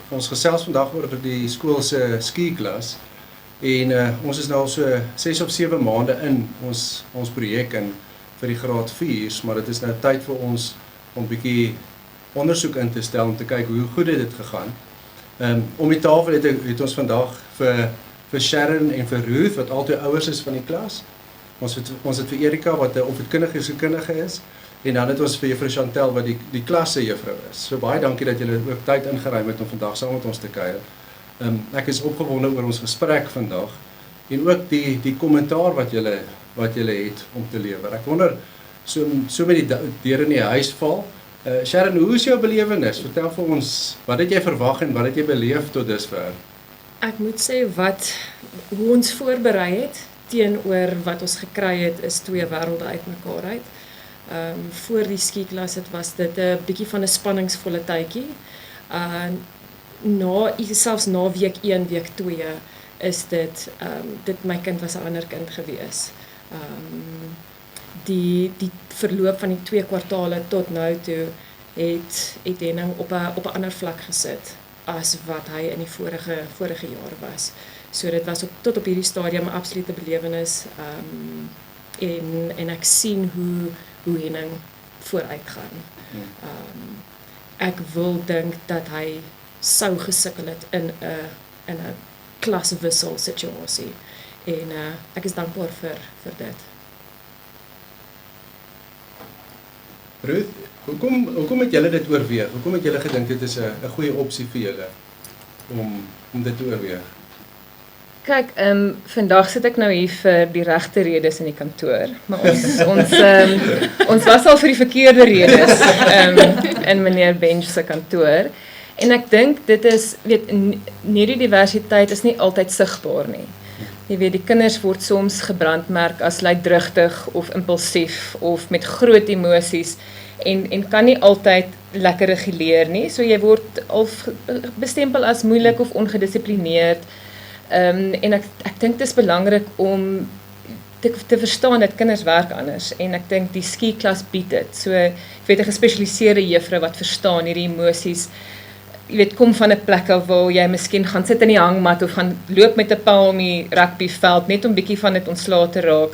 Ons gesels vandag oor die skool se skiklas en ons is nou al so 6 of 7 maande in ons projek in vir die graad 4's, maar dit is nou tyd vir ons om 'n bietjie ondersoek in te stel om te kyk hoe goed het dit gegaan. Om die tafel het ons vandag vir Sharon en vir Ruth wat altyd ouers is van die klas. Ons het vir Erika wat 'n opvoedkundige is. En dan het ons vir juffrou Chantel wat die klas se juffrou is. So baie dankie dat julle ook tyd ingeruim het om vandag saam met ons te kuier. Ek is opgewonde oor ons gesprek vandag en ook die kommentaar wat julle het om te lewer. Ek wonder so met die deur in die huis val. Sharon, hoe is jou belewenis? Vertel vir ons, wat het jy verwag en wat het jy beleef tot dusver? Ek moet sê hoe ons voorberei het teenoor wat ons gekry het is 2 wêrelde uitmekaar uit. Voor die skiklas was dit 'n bietjie van 'n spanningsvolle tydjie. Selfs na week 1, week 2 is dit my kind was 'n ander kind gewees. Die verloop van die 2 kwartale tot nou toe het Henning op 'n ander vlak gesit as wat hy in die vorige jaar was. So dit was tot op hierdie stadium 'n absolute belewenis en ek sien hoe Henning vooruit gaan. Ek wil dink dat hy sou gesukkel het in 'n klaswissel situasie en ek is dankbaar vir dit. Ruth, hoekom het julle dit oorweeg? Hoekom het julle gedink dit is 'n goeie opsie vir julle om dit te oorweeg? Kyk, vandag sit ek nou hier vir die regte redes in die kantoor, maar ons was al vir die verkeerde redes in meneer Bench se kantoor. En ek dink dit is, neurodiversiteit is nie altyd sigbaar nie. Jy weet, die kinders word soms gebrandmerk as luidrigtig of impulsief of met groot emosies en kan nie altyd lekker reguleer nie. So jy word al bestempel as moeilik of ongedissiplineerd. En ek dink dit is belangrik om te verstaan dat kinders werk anders en ek dink die skiklas bied dit. So ek weet 'n gespesialiseerde juffrou wat verstaan hierdie emosies. Jy weet, kom van 'n plek af waar jy miskien gaan sit in die hangmat of gaan loop met 'n paal om die rugbyveld net om bietjie van dit ontslae te raak.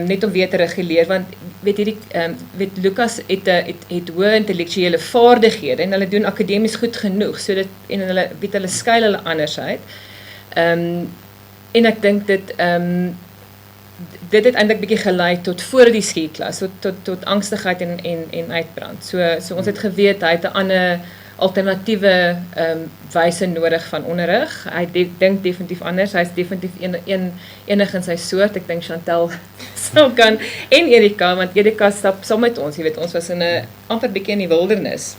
Net om weer te reguleer want weet Lukas het hoë intellektuele vaardighede en hulle doen akademies goed genoeg en hulle skuil hulle anders uit. En ek dink dit het eintlik bietjie gelei tot voor die skiklas, tot angstigheid en uitbrand. So ons het geweet hy het 'n ander alternatiewe wyse nodig van onderrig. Hy dink definitief anders. Hy's definitief enig in sy soort. Ek dink Chantel sou kan en Erika, want Erika stap saam met ons. Jy weet, ons was in 'n amper bietjie in die wildernis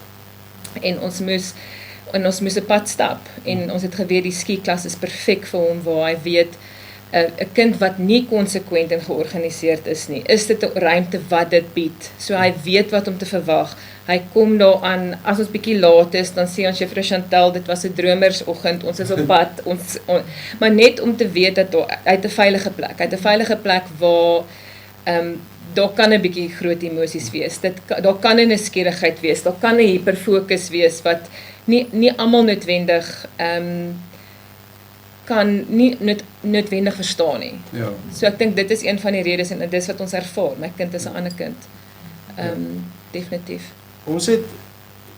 en ons moes 'n pad stap en ons het geweet die skiklas is perfek vir hom waar hy weet 'n kind wat nie konsekwent en georganiseerd is nie, is dit 'n ruimte wat dit bied. So hy weet wat om te verwag. Hy kom daaraan, as ons bietjie laat is, dan sê ons juffrou Chantel, dit was 'n dromersoggend, ons is op pad, maar net om te weet dat hy het 'n veilige plek waar daar kan 'n bietjie groot emosies wees. Daar kan 'n nuuskierigheid wees, daar kan 'n hiperfokus wees wat nie almal noodwendig kan nie noodwendig verstaan nie. Ja. So ek dink dit is een van die redes en dit is wat ons ervaar. My kind is 'n ander kind. Definitief.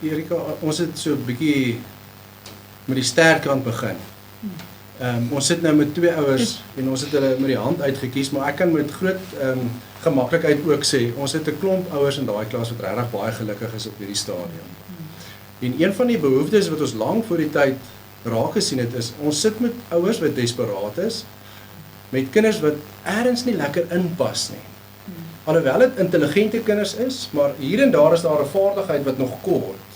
Erika, ons het so 'n bietjie met die sterk kant begin. Ons sit nou met 2 ouers en ons het hulle met die hand uitgekies, maar ek kan met groot gemaklikheid ook sê, ons het 'n klomp ouers in daai klas wat regtig baie gelukkig is op hierdie stadium. En een van die behoeftes wat ons lank voor die tyd raak gesien het is, ons sit met ouers wat desperaat is, met kinders wat ergens nie lekker inpas nie. Alhoewel dit intelligente kinders is, maar hier en daar is daar 'n vaardigheid wat nog kort.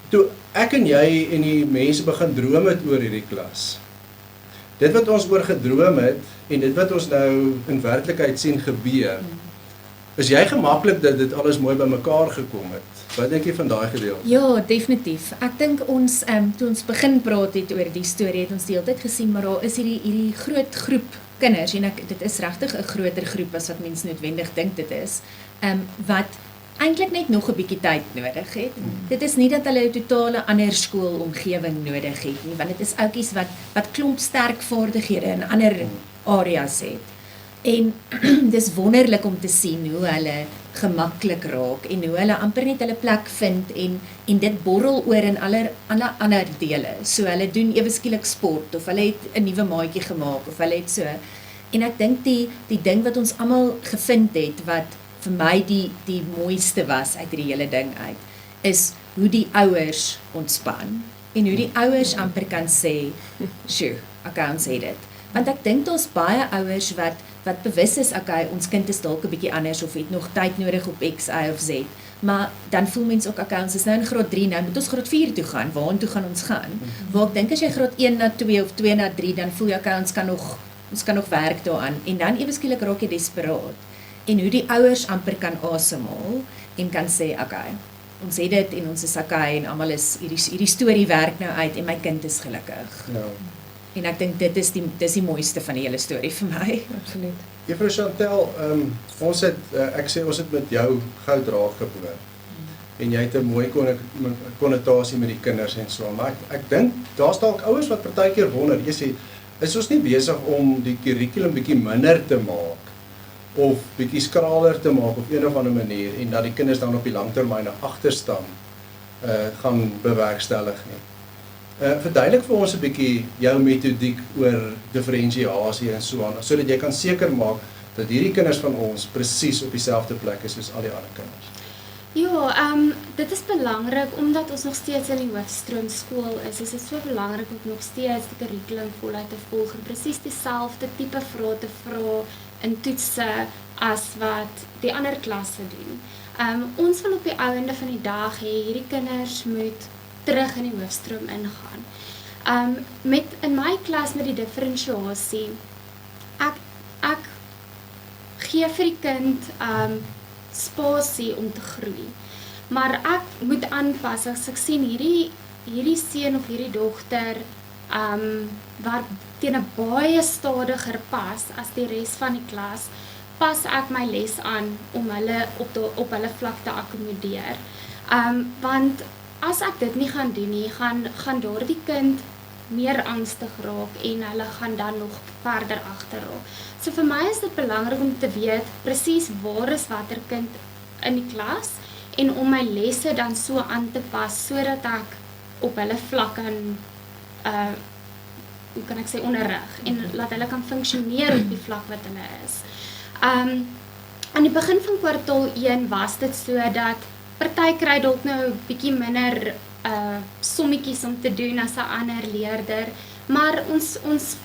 Toe ek en jy en die mense begin droom het oor hierdie klas, dit wat ons oor gedroom het en dit wat ons nou in werklikheid sien gebeur, is jy gemaklik dat dit alles mooi bymekaar gekom het? Wat dink jy van daai gedeelte? Ja, definitief. Ek dink ons, toe ons begin praat het oor die storie, het ons die hele tyd gesien, maar daar is hierdie groot groep kinders, en dit is regtig 'n groter groep as wat mens noodwendig dink dit is, wat eintlik net nog 'n bietjie tyd nodig het. Dit is nie dat hulle 'n totale ander skoolomgewing nodig het nie, want dit is oudjies wat klomp sterk vaardighede in ander areas het. En dis wonderlik om te sien hoe hulle gemaklik raak en hoe hulle amper net hulle plek vind en dit borrel oor in alle ander dele. So hulle doen ewe skielik sport of hulle het 'n nuwe maatjie gemaak of hulle het so. En ek dink die ding wat ons almal gevind het wat vir my die mooiste was uit hierdie hele ding uit is hoe die ouers ontspan en hoe die ouers amper kan sê, "Sjoe, okay, ons het dit." Want ek dink daar's baie ouers wat bewus is, okay, ons kind is dalk 'n bietjie anders of het nog tyd nodig op X, Y of Z. Maar dan voel mens ook, okay, ons is nou in graad 3, nou moet ons graad 4 toe gaan. Waartoe gaan ons gaan? Waar ek dink as jy graad 1 na 2 of 2 na 3, dan voel jy, okay, ons kan nog werk daaraan. En dan ewe skielik raak jy desperaat. En hoe die ouers amper kan asemhaal en kan sê, okay, ons het dit en ons is okay en almal is hierdie storie werk nou uit en my kind is gelukkig. Ja. En ek dink dis die mooiste van die hele storie vir my. Absoluut. Juffrou Chantel, ons het met jou goud raak geboor. En jy het 'n mooi konnotasie met die kinders en so, maar ek dink daar's dalk ouers wat partykeer wonder, jy sê, is ons nie besig om die kurrikulum bietjie minder te maak of bietjie skraler te maak op een of ander manier en dat die kinders dan op die langtermyn 'n agterstand gaan bewerkstellig nie. Verduidelik vir ons 'n bietjie jou metodiek oor diferensiasie en so aan, sodat jy kan seker maak dat hierdie kinders van ons presies op dieselfde plek is soos al die ander kinders. Ja, dit is belangrik omdat ons nog steeds in die hoofstroomskool is dit so belangrik om nog steeds die kurrikulum voluit te volg en presies dieselfde tipe vrae te vra in toetse as wat die ander klasse doen. Ons wil op die einde van die dag hê hierdie kinders moet terug in die hoofstroom ingaan. In my klas met die diferensiasie, ek gee vir die kind spasie om te groei. Maar ek moet aanpas as ek sien hierdie seun of hierdie dogter wat teen 'n baie stadiger pas as die res van die klas, pas ek my les aan om hulle op hulle vlak te akkommodeer. Want as ek dit nie gaan doen nie, gaan daardie kind meer angstig raak en hulle gaan dan nog verder agterraak. So vir my is dit belangrik om te weet presies waar is watter kind in die klas en om my lesse dan so aan te pas sodat ek op hulle vlak kan hoe kan ek sê onderrig en laat hulle kan funksioneer op die vlak wat hulle is. Aan die begin van kwartaal 1 was dit so dat party kry dalk nou 'n bietjie minder sommetjies om te doen as 'n ander leerder, maar ons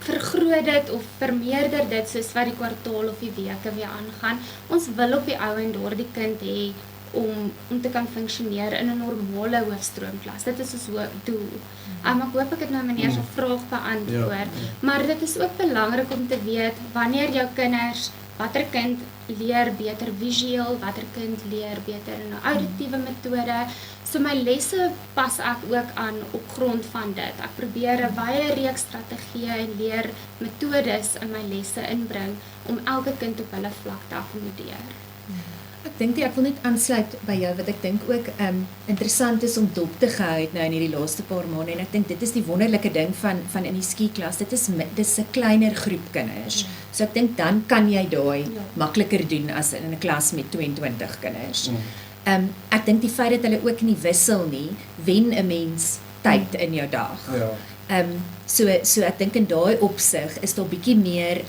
vergroot dit of vermeerder dit soos wat die kwartaal of die weke weer aangaan. Ons wil op die ou en daardie kind hê om te kan funksioneer in 'n normale hoofstroomklas. Dit is ons doel. Ek hoop ek het nou meneer se vraag beantwoord, maar dit is ook belangrik om te weet wanneer jou kinders, watter kind leer beter visueel, watter kind leer beter in 'n auditiewe metode. So my lesse pas ek ook aan op grond van dit. Ek probeer 'n wye reeks strategieë en leermetodes in my lesse inbring om elke kind op hulle vlak te akkommodeer. Ek wil net aansluit by jou wat ek dink ook interessant is om dop te gehou nou in hierdie laaste paar maande en ek dink dit is die wonderlike ding van in die skieklas. Dis 'n kleiner groep kinders. So ek dink dan kan jy daai makliker doen as in 'n klas met 22 kinders. Ek dink die feit dat hulle ook nie wissel nie, wen 'n mens tyd in jou dag. Ja. So ek dink in daai opsig is daar bietjie meer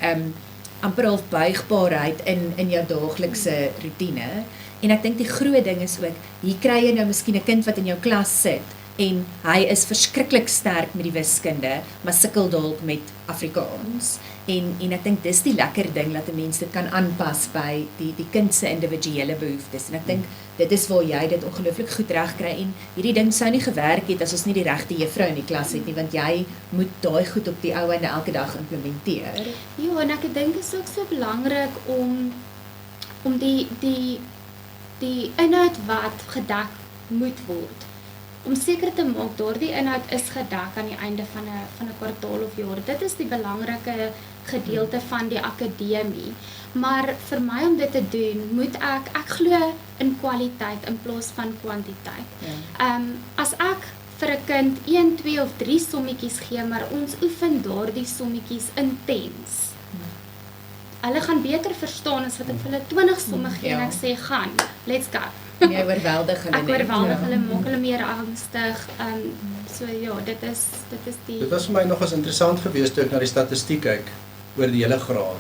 amper half buigbaarheid in jou daaglikse roetine. En ek dink die groot ding is ook, hier kry jy nou miskien 'n kind wat in jou klas sit en hy is verskriklik sterk met die wiskunde, maar sukkel dalk met Afrikaans. En ek dink dis die lekker ding dat 'n mens dit kan aanpas by die kind se individuele behoeftes. En ek dink dit is waar jy dit ongelooflik goed reg kry en hierdie ding sou nie gewerk het as ons nie die regte juffrou in die klas het nie, want jy moet daai goed op die ou en elke dag implementeer. Ja, en ek dink dit is ook so belangrik om die inhoud wat gedek moet word om seker te maak daardie inhoud is gedek aan die einde van 'n kwartaal of jaar. Dit is die belangrike gedeelte van die akademie. Maar vir my om dit te doen, moet ek glo in kwaliteit in plaas van kwantiteit. As ek vir 'n kind 1, 2 of 3 sommetjies gee, maar ons oefen daardie sommetjies intens. Hulle gaan beter verstaan as wat ek vir hulle 20 somme gee en ek sê gaan, let's go. Jy oorweldig hulle Ek oorweldig hulle, maak hulle meer angstig. So ja, dit is die Dit was vir my nogals interessant geweest toe ek na die statistiek kyk oor die hele graad.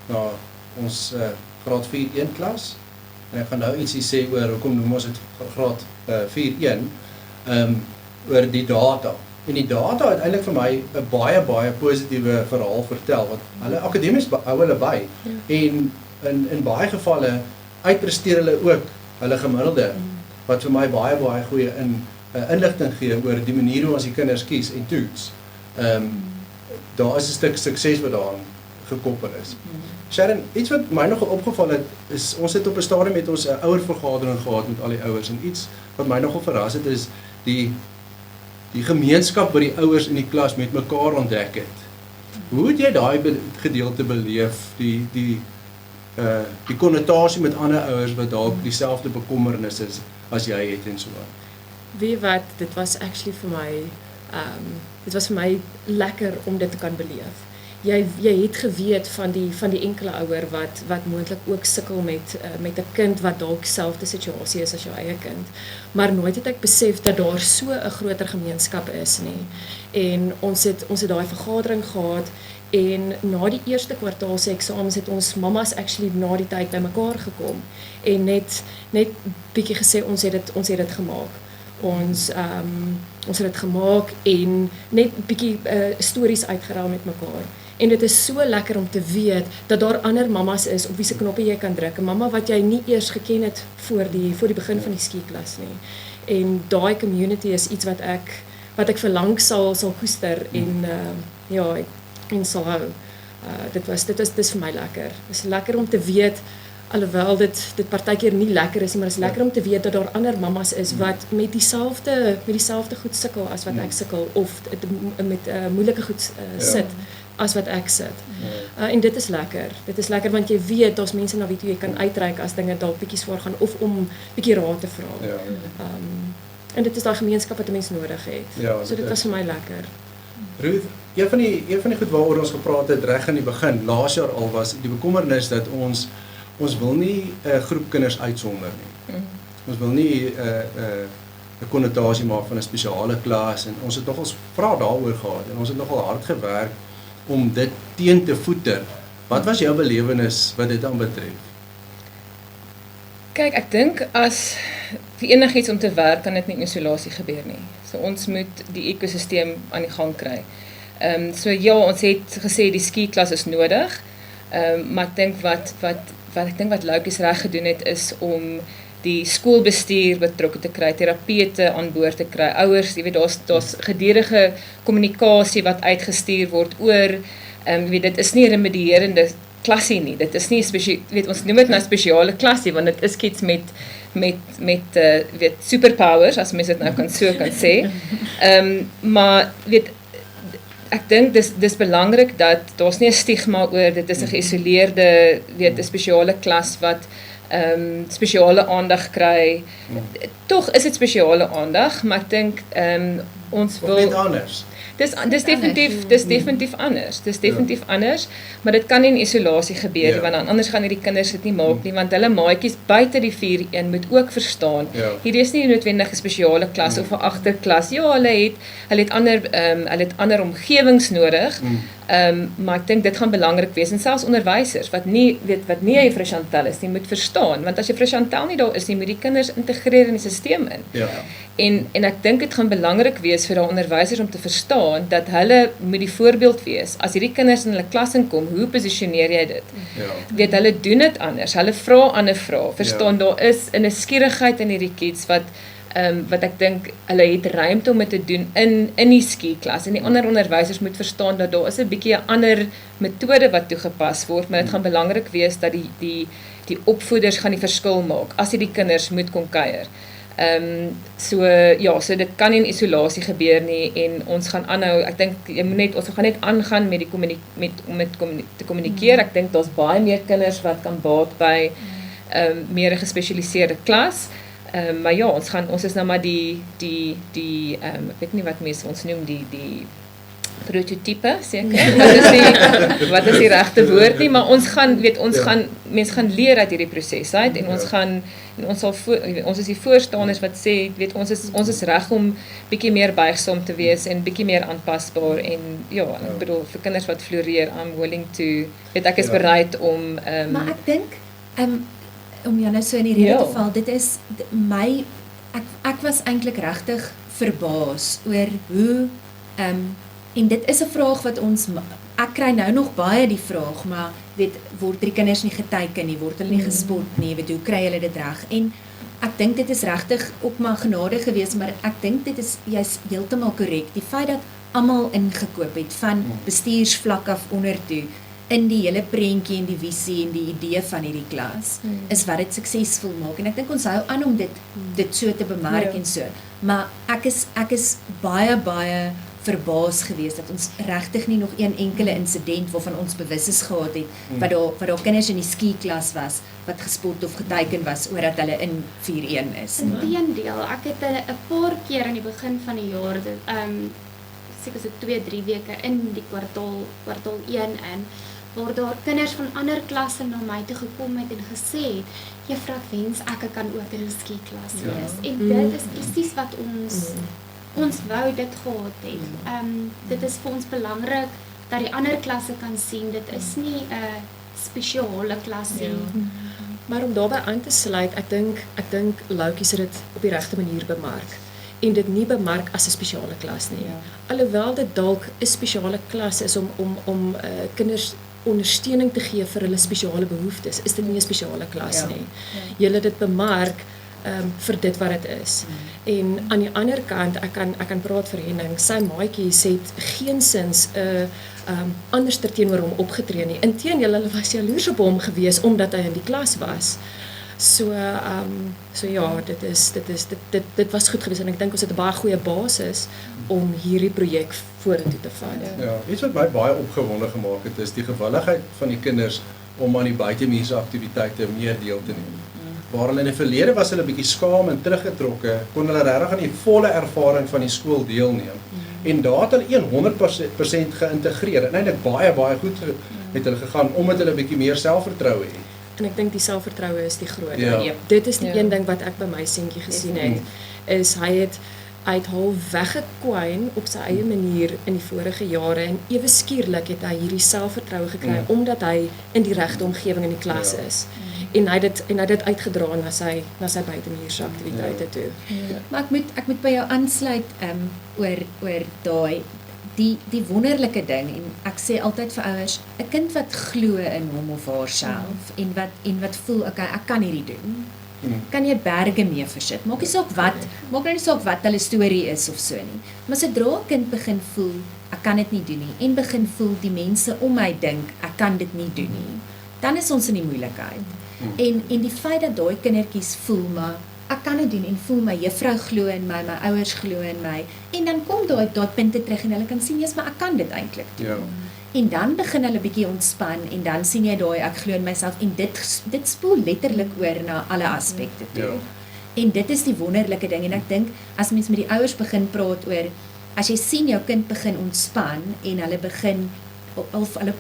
Na ons graad 4-1 klas. En ek gaan nou ietsie sê oor hoekom noem ons dit graad 4-1 oor die data. En die data het eintlik vir my 'n baie positiewe verhaal vertel want hulle akademies hou hulle by. En in baie gevalle uitpresteer hulle ook hulle gemiddelde wat vir my baie goeie inligting gee oor die manier hoe ons die kinders kies en toets. Daar is 'n stuk sukses wat daaraan gekoppel is. Sharon, iets wat my nogal opgeval het is ons het op 'n stadium met ons 'n ouervergadering gehad met al die ouers en iets wat my nogal verras het is die gemeenskap wat die ouers in die klas met mekaar ontdek het. Hoe het jy daai gedeelte beleef, die konnotasie met ander ouers wat dalk dieselfde bekommernis is as jy het en so aan? Weet wat, dit was actually vir my, dit was vir my lekker om dit te kan beleef. Jy het geweet van die enkele ouer wat moontlik ook sukkel met 'n kind wat dalk selfde situasie is as jou eie kind. Maar nooit het ek besef dat daar so 'n groter gemeenskap is nie. En ons het daai vergadering gehad en na die eerste kwartaalse eksamens het ons mammas actually na die tyd bymekaar gekom en net bietjie gesê ons het dit gemaak. Ons het dit gemaak en net bietjie stories uitgeraal met mekaar. En dit is so lekker om te weet dat daar ander mammas is op wie se knoppe jy kan druk. 'n Mamma wat jy nie eers geken het voor die begin van die skieklas nie. En daai community is iets wat ek vir lank sal koester en en sal hou. Dit is vir my lekker. Dit is lekker om te weet alhoewel dit partykeer nie lekker is nie, maar dit is lekker om te weet dat daar ander mammas is wat met dieselfde goed sukkel as wat ek sukkel of met moeilike goed sit as wat ek sit. En dit is lekker. Dit is lekker want jy weet daar's mense na wie jy kan uitreik as dinge dalk bietjie swaar gaan of om bietjie raad te vra. En dit is daai gemeenskap wat 'n mens nodig het. Ja, so dit was vir my lekker. Ruth, een van die goed waaroor ons gepraat het reg in die begin, laas jaar al was die bekommernis dat ons wil nie 'n groep kinders uitsonder nie. Ons wil nie 'n konnotasie maak van 'n spesiale klas en ons het nogal vrae daaroor gehad en ons het nogal hard gewerk om dit teen te voeter. Wat was jou belewenis wat dit aanbetref? Kyk, ek dink as vir enigiets om te werk kan dit nie in isolasie gebeur nie. So ons moet die ekosisteem aan die gang kry. So ja, ons het gesê die skieklas is nodig. Maar ek dink wat Loukies reg gedoen het is om die skoolbestuur betrokke te kry, terapeute aan boord te kry, ouers, jy weet daar's gedurende kommunikasie wat uitgestuur word oor jy weet dit is nie 'n remedierende klasie nie. Dit is nie weet ons noem dit nou spesiale klasie want dit is iets met weet superpowers as mens dit nou kan sê. Maar weet ek dink dis belangrik dat daar's nie 'n stigma oor dit is 'n geïsoleerde weet 'n spesiale klas wat spesiale aandag kry. Tog is dit spesiale aandag, maar ek dink ons wil net anders. Dis definitief anders. Dis definitief anders, maar dit kan nie in isolasie gebeur nie, want dan anders gaan hierdie kinders dit nie maak nie, want hulle maatjies buite die 4-1 moet ook verstaan. Hierdie is nie noodwendig 'n spesiale klas of 'n agterklas. Ja, hulle het ander omgewings nodig. Maar ek dink dit gaan belangrik wees en selfs onderwysers wat nie juffrou Chantel is nie moet verstaan, want as juffrou Chantel nie daar is nie, moet die kinders integreer in die stelsel in. En ek dink dit gaan belangrik wees vir daai onderwysers om te verstaan dat hulle moet die voorbeeld wees. As hierdie kinders in hulle klas inkom, hoe posisioneer jy dit? Weet hulle doen dit anders. Hulle vra ander vrae. Verstaan daar is 'n nuuskierigheid in hierdie kids wat ek dink hulle het ruimte om dit te doen in die skieklas en die ander onderwysers moet verstaan dat daar is 'n bietjie 'n ander metode wat toegepas word, maar dit gaan belangrik wees dat die opvoeders gaan die verskil maak as hierdie kinders moet kom kuier. So so dit kan nie in isolasie gebeur nie en ons gaan aanhou. Ek dink ons gaan net aangaan met te kommunikeer. Ek dink daar's baie meer kinders wat kan baat by meer 'n gespesialiseerde klas. Maar ja, ons is nou maar die ek weet nie wat mense ons noem die prototype seker. Wat is die regte woord nie, maar ons gaan mense gaan leer uit hierdie proses uit en ons is die voorstanders wat sê ons is reg om bietjie meer buigsaam te wees en bietjie meer aanpasbaar en ek bedoel vir kinders wat floreer, I'm willing to ek is bereid om maar ek dink om jou nou so in die rede te val, dit is ek was eintlik regtig verbaas oor hoe en dit is 'n vraag wat ek kry nou nog baie die vraag, maar word die kinders nie geteken nie, word hulle nie gespot nie, hoe kry hulle dit reg? En ek dink dit is regtig ook maar genade gewees, maar ek dink dit is jy's heeltemal korrek. Die feit dat almal ingekoop het van bestuursvlak af onder toe in die hele prentjie en die visie en die idee van hierdie klas is wat dit suksesvol maak. En ek dink ons hou aan om dit so te bemark en so. Maar ek is baie verbaas gewees dat ons regtig nie nog een enkele insident waarvan ons bewus is gehad het wat daar kinders in die ski-klas was wat gespot of geteken was oor dat hulle in 4-1 is. Inteendeel, ek het 'n paar keer aan die begin van die jaar seker so 2-3 weke in die kwartaal 1 in waar daar kinders van ander klasse na my toe gekom het en gesê het, juffrou wens ek kan ook in 'n ski-klas wees. En dit is presies wat ons wou dit gehad het. Dit is vir ons belangrik dat die ander klasse kan sien, dit is nie 'n spesiale klas nie. Maar om daarbey aan te sluit, ek dink Loukies het dit op die regte manier bemark en dit nie bemark as 'n spesiale klas nie. Alhoewel dit dalk 'n spesiale klas is om kinders ondersteuning te gee vir hulle spesiale behoeftes, is dit nie 'n spesiale klas nie. Julle dit bemark vir dit wat dit is. En aan die ander kant, ek kan praat vir Henning, sy maatjies het geensins 'n anderster teenoor hom opgetree nie. Inteendeel, hulle was jaloers op hom gewees omdat hy in die klas was. So ja, dit was goed gewees en ek dink ons het 'n baie goeie basis om hierdie projek vorentoe te vat. Ja, iets wat my baie opgewonde gemaak het is die gewilligheid van die kinders om aan die buitemuurse aktiwiteite meer deel te neem. Waar hulle in die verlede was hulle bietjie skaam en teruggetrokke, kon hulle regtig aan die volle ervaring van die skool deelneem. En daar het hulle 100% geïntegreer en eintlik baie goed met hulle gegaan omdat hulle bietjie meer selfvertroue het. En ek dink die selfvertroue is die groot. Ja. Dit is die een ding wat ek by my seentjie gesien het, is hy het hom weggekwyn op sy eie manier in die vorige jare en ewe skielik het hy hierdie selfvertroue gekry omdat hy in die regte omgewing in die klas is. En hy het dit uitgedra na sy buitemuurse aktiwiteite toe. Maar ek moet by jou aansluit oor daai die wonderlike ding en ek sê altyd vir ouers, 'n kind wat glo in hom of haarself en wat voel ek kan hierdie doen. Kan jy berge mee versit. Maak nie saak wat hulle storie is of so nie. Maar sodra 'n kind begin voel ek kan dit nie doen nie en begin voel die mense om my dink ek kan dit nie doen nie, dan is ons in die moeilikheid. En die feit dat daai kindertjies voel maar ek kan dit doen en voel my juffrou glo in my ouers glo in my en dan kom daai punte terug en hulle kan sien jy's maar ek kan dit eintlik doen. Ja. En dan begin hulle bietjie ontspan en dan sien jy daai ek glo in myself en dit spoel letterlik oor na alle aspekte toe. En dit is die wonderlike ding en ek dink as mens met die ouers begin praat oor as jy sien jou kind begin ontspan en hulle begin of hulle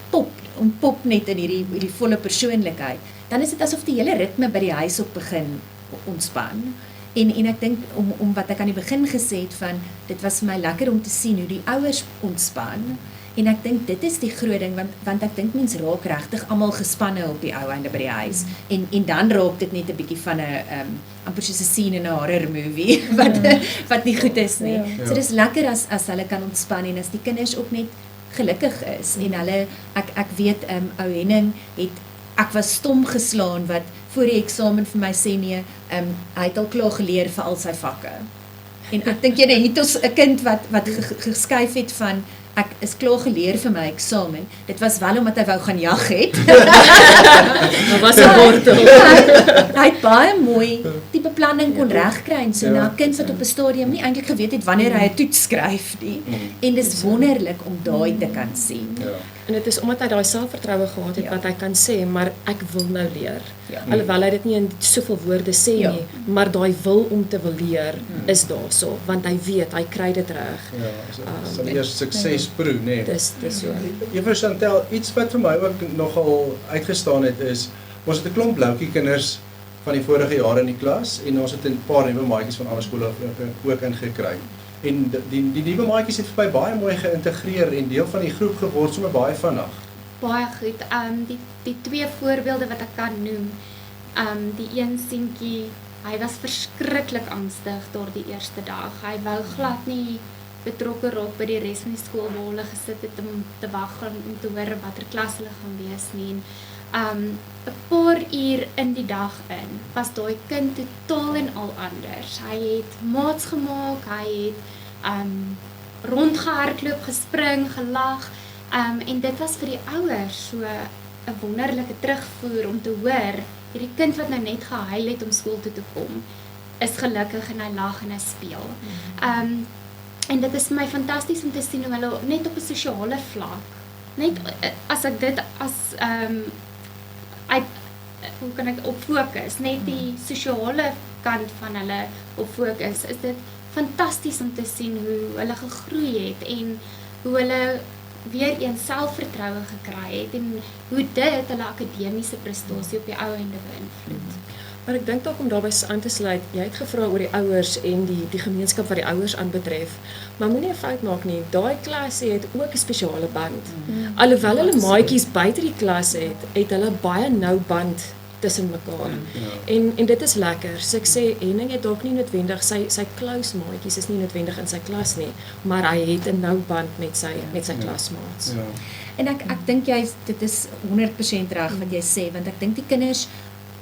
ontpop net in hierdie volle persoonlikheid, dan is dit asof die hele ritme by die huis op begin ontspan. En ek dink om wat ek aan die begin gesê het van dit was vir my lekker om te sien hoe die ouers ontspan. En ek dink dit is die groot ding want ek dink mense raak regtig almal gespanne op die ou einde by die huis. En dan raak dit net 'n bietjie van 'n amper soos 'n scene in 'n horror movie wat nie goed is nie. So dis lekker as hulle kan ontspan en as die kinders ook net gelukkig is en hulle ek weet ou Henning ek was stom geslaan wat voor die eksamen vir my sê nee, hy het al klaar geleer vir al sy vakke. En ek dink jy het ons 'n kind wat geskuif het van ek is klaar geleer vir my eksamen. Dit was wel omdat hy wou gaan jag het. Daar was 'n wortel. Hy het baie mooi die beplanning kon regkry en so na 'n kind wat op 'n stadium nie eintlik geweet het wanneer hy 'n toets skryf nie. En dis wonderlik om daai te kan sien. Ja. En dit is omdat hy daai selfvertroue gehad het wat hy kan sê, maar ek wil nou leer. Ja. Alhoewel hy dit nie in soveel woorde sê Ja. nie, maar daai wil om te wil leer is daarso, want hy weet hy kry dit reg. Ja, sal eers sukses proe, nee. Dis so. Juffrou Chantel, iets wat vir my ook nogal uitgestaan het is, ons het 'n klomp bloukie kinders van die vorige jare in die klas en ons het 'n paar nuwe maatjies van ander skole ook ingekry. En die nuwe maatjies het vir my baie mooi geïntegreer en deel van die groep geword sommer baie vinnig. Baie goed. Die twee voorbeelde wat ek kan noem. Die een seentjie, hy was verskriklik angstig daardie eerste dag. Hy wou glad nie betrokke raak by die res van die skool waar hulle gesit het om te wag om te hoor watter klas hulle gaan wees nie. 'n Paar uur in die dag in was daai kind totaal en al anders. Hy het maats gemaak, hy het rondgehardloop, gespring, gelag. En dit was vir die ouers so 'n wonderlike terugvoer om te hoor, hierdie kind wat nou net gehuil het om skool toe te kom, is gelukkig en hy lag en hy speel. En dit is vir my fantasties om te sien hoe hulle net op 'n sosiale vlak, net as ek dit as hoe kan ek op fokus, net die sosiale kant van hulle op fokus, is dit fantasties om te sien hoe hulle gegroei het en hoe hulle weer eens selfvertroue gekry het en hoe dit hulle akademiese prestasie op die ou ende beïnvloed. Maar ek dink dalk om daarbey aan te sluit, jy het gevra oor die ouers en die gemeenskap wat die ouers aanbetref, maar moenie 'n fout maak nie, daai klasse het ook 'n spesiale band. Alhoewel hulle maatjies buite die klas het hulle baie nou band tussen mekaar. En dit is lekker. So ek sê Henning het dalk nie noodwendig sy close maatjies is nie noodwendig in sy klas nie, maar hy het 'n nou band met sy klasmaats. Ja. En ek dink dit is 100% reg wat jy sê, want ek dink die kinders,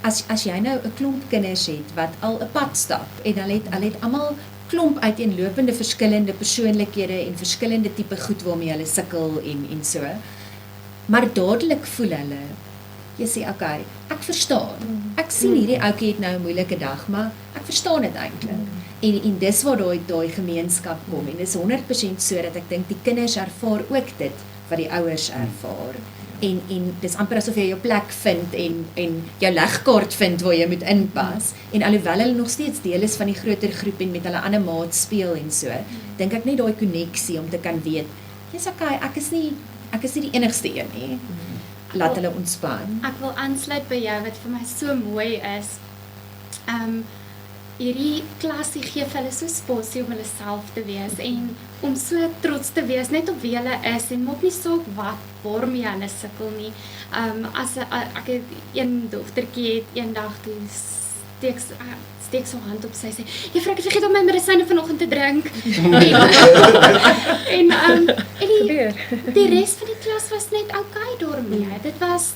as jy nou 'n klomp kinders het wat al 'n pad stap en hulle het almal klomp uiteenlopende verskillende persoonlikhede en verskillende tipe goed waarmee hulle sukkel en so. Maar dadelik voel hulle, jy sê okay, ek verstaan. Ek sien hierdie ouetjie het nou 'n moeilike dag, maar ek verstaan dit eintlik. En dis waar daai gemeenskap kom en dis 100% so dat ek dink die kinders ervaar ook dit wat die ouers ervaar. En dis amper asof jy jou plek vind en jou legkaart vind waar jy moet inpas. En alhoewel hulle nog steeds deel is van die groter groep en met hulle ander maats speel en so, dink ek net daai koneksie om te kan weet, jy's okay, ek is nie die enigste een nie. Laat hulle ontspan. Ek wil aansluit by jou wat vir my so mooi is. Hierdie klasie gee vir hulle so spasie om hulle self te wees en om so trots te wees net op wie hulle is en maak nie saak waarmee hulle sukkel nie. As ek het een dogtertjie het eendag toe steek so hand op sy sê, juffrou, ek het vergeet om my medisyne vanoggend te drink. en die res van die klas was net okay daarmee.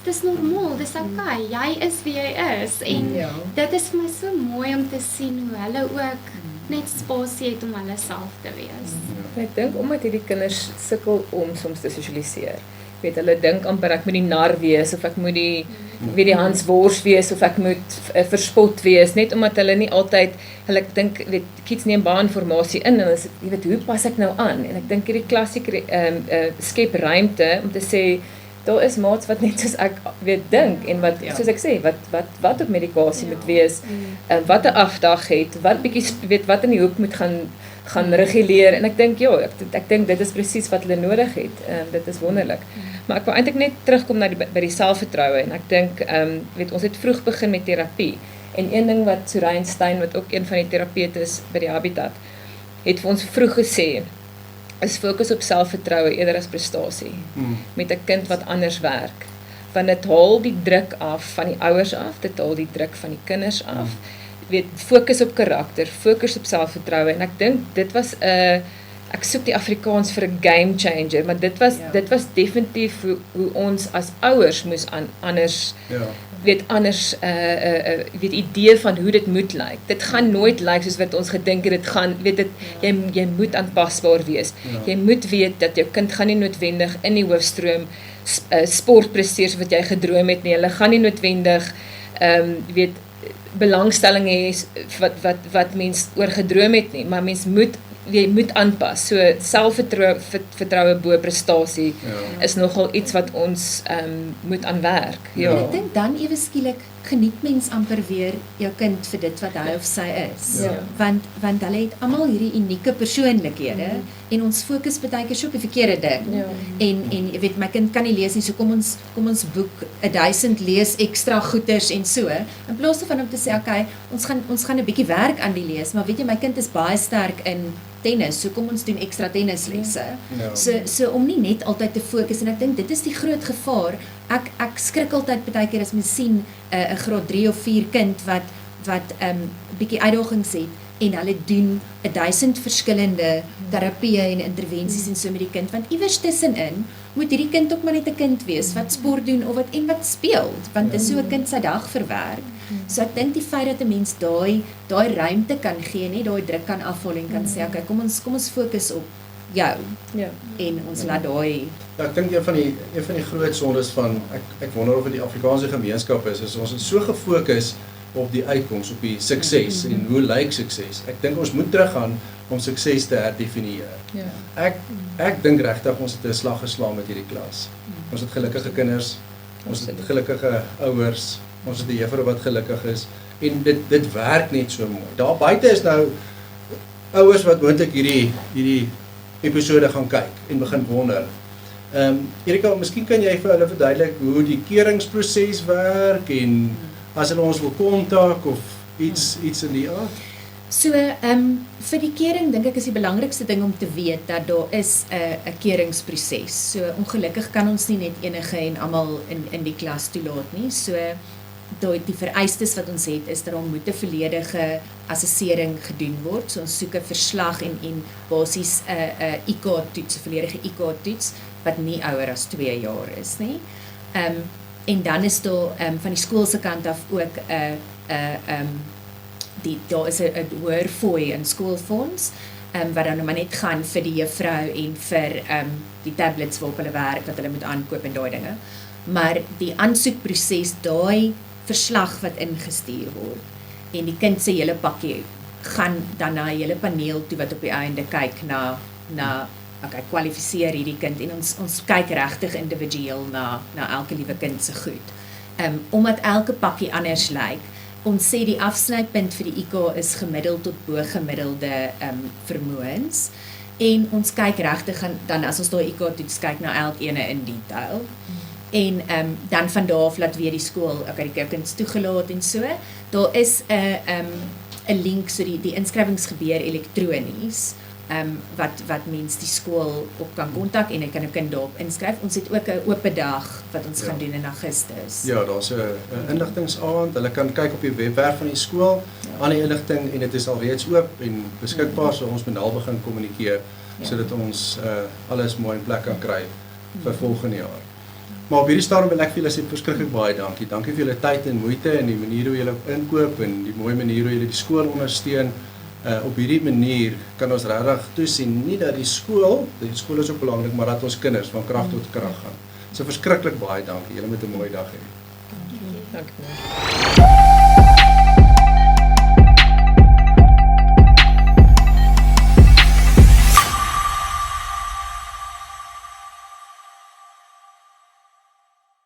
Dis normaal, dis okay. Jy is wie jy is en dit is vir my so mooi om te sien hoe hulle ook net spasie het om hulle self te wees. Ek dink omdat hierdie kinders sukkel om soms te sosialiseer. Weet hulle dink amper ek moet die nar wees of ek moet die Hans Wors wees of ek moet verspot wees, net omdat hulle nie altyd, ek dink kids neem baie informasie in en jy weet hoe pas ek nou aan en ek dink hierdie klassiek skep ruimte om te sê daar is maats wat net soos ek dink en wat soos ek sê wat op medikasie moet wees, wat 'n afdag het, wat bietjie wat in die hoek moet gaan reguleer en ek dink ek dink dit is presies wat hulle nodig het. Dit is wonderlik. Maar ek wil eintlik net terugkom by die selfvertroue en ek dink ons het vroeg begin met terapie en een ding wat Surein Stein wat ook een van die terapeute is by die Habitat het vir ons vroeg gesê is fokus op selfvertroue eerder as prestasie met 'n kind wat anders werk want dit haal die druk af van die ouers af, dit haal die druk van die kinders af. Fokus op karakter, fokus op selfvertroue en ek dink dit was ek soek die Afrikaans vir 'n game changer, maar dit was definitief hoe ons as ouers moes anders anders weet idee van hoe dit moet lyk. Dit gaan nooit lyk soos wat ons gedink het dit gaan, weet dit jy moet aanpasbaar wees. Jy moet weet dat jou kind gaan nie noodwendig in die hoofstroom sport presteer soos wat jy gedroom het nie. Hulle gaan nie noodwendig weet belangstelling hê wat mens oor gedroom het nie, maar mens jy moet aanpas. So selfvertroue bo prestasie is nogal iets wat ons moet aanwerk. Ja. En ek dink dan ewe skielik geniet mens amper weer jou kind vir dit wat hy of sy is. Ja. Want hulle het almal hierdie unieke persoonlikhede en ons fokus baie keer so op die verkeerde ding. Ja. En jy weet my kind kan nie lees nie, so kom ons boek 1000 lees ekstra goeders en so. In plaas daarvan om te sê okay, ons gaan 'n bietjie werk aan die lees, maar weet jy my kind is baie sterk in tennis, so kom ons doen ekstra tennislesse. So om nie net altyd te fokus en ek dink dit is die groot gevaar. Ek skrik altyd baie keer as mens sien 'n graad 3 of 4 kind wat bietjie uitdagings het en hulle doen 1000 verskillende terapieë en intervensies en so met die kind, want iewers tussenin moet hierdie kind ook maar net 'n kind wees wat sport doen of wat speel, want dit is so 'n kind se dag verwerk. So ek dink die feit dat 'n mens daai ruimte kan gee, net daai druk kan afval en kan sê okay, kom ons fokus op jou. Ja. En ons laat daai Ek dink een van die groot sondes van ek wonder of dit die Afrikaanse gemeenskap is ons het so gefokus op die uitkoms, op die sukses en hoe lyk sukses. Ek dink ons moet teruggaan om sukses te herdefinieer. Ja. Ek dink regtig ons het 'n slag geslaan met hierdie klas. Ons het gelukkige kinders, ons het gelukkige ouers, ons het 'n juffrou wat gelukkig is en dit werk net so mooi. Daar buite is nou ouers wat moontlik hierdie episode gaan kyk en begin wonder. Erika, miskien kan jy vir hulle verduidelik hoe die keuringsproses werk en as hulle ons wil kontak of iets in die aard? So, vir die kering dink ek is die belangrikste ding om te weet dat daar is 'n keuringsproses. So, ongelukkig kan ons nie net enige en almal in die klas toelaat nie. So, die vereistes wat ons het is dat daar moet 'n volledige assessering gedoen word. So, ons soek 'n verslag en basies 'n IQ-toets, 'n volledige IQ-toets wat nie ouer as 2 jaar is nie. En dan is daar van die skool se kant af ook daar is 'n hoër fooi in skoolfonds wat dan maar net gaan vir die juffrou en vir die tablets waarop hulle werk wat hulle moet aankoop en daai dinge. Maar die aansoekproses, daai verslag wat ingestuur word en die kind se hele pakkie gaan dan na 'n hele paneel toe wat op die einde kyk na okay, kwalifiseer hierdie kind en ons kyk regtig individueel na elke liewe kind se goed. Omdat elke pakkie anders lyk, ons sê die afsnypunt vir die IQ is gemiddeld tot bo-gemiddelde vermoëns en ons kyk regtig dan as ons daai IQ-toets kyk na elkeen in detail. En dan van daar af laat weer die skool, okay, die kind is toegelaat en so. Daar is 'n link, so die inskrywings gebeur elektronies. Wat mens die skool op kan kontak en hy kan 'n kind daarop inskryf. Ons het ook 'n oop dag wat ons gaan doen in Augustus. Ja, daar's 'n inligtingsaand. Hulle kan kyk op die webwerf van die skool, aan die inligting en dit is al reeds oop en beskikbaar, so ons moet nou begin kommunikeer sodat ons alles mooi in plek kan kry vir volgende jaar. Maar op hierdie stadium wil ek vir julle sê verskriklik baie dankie. Dankie vir julle tyd en moeite en die manier hoe julle inkoop en die mooi manier hoe julle die skool ondersteun. Op hierdie manier kan ons regtig toesien nie dat die skool is ook belangrik, maar dat ons kinders van krag tot krag gaan. So verskriklik baie dankie. Julle moet 'n mooi dag hê. Dankie.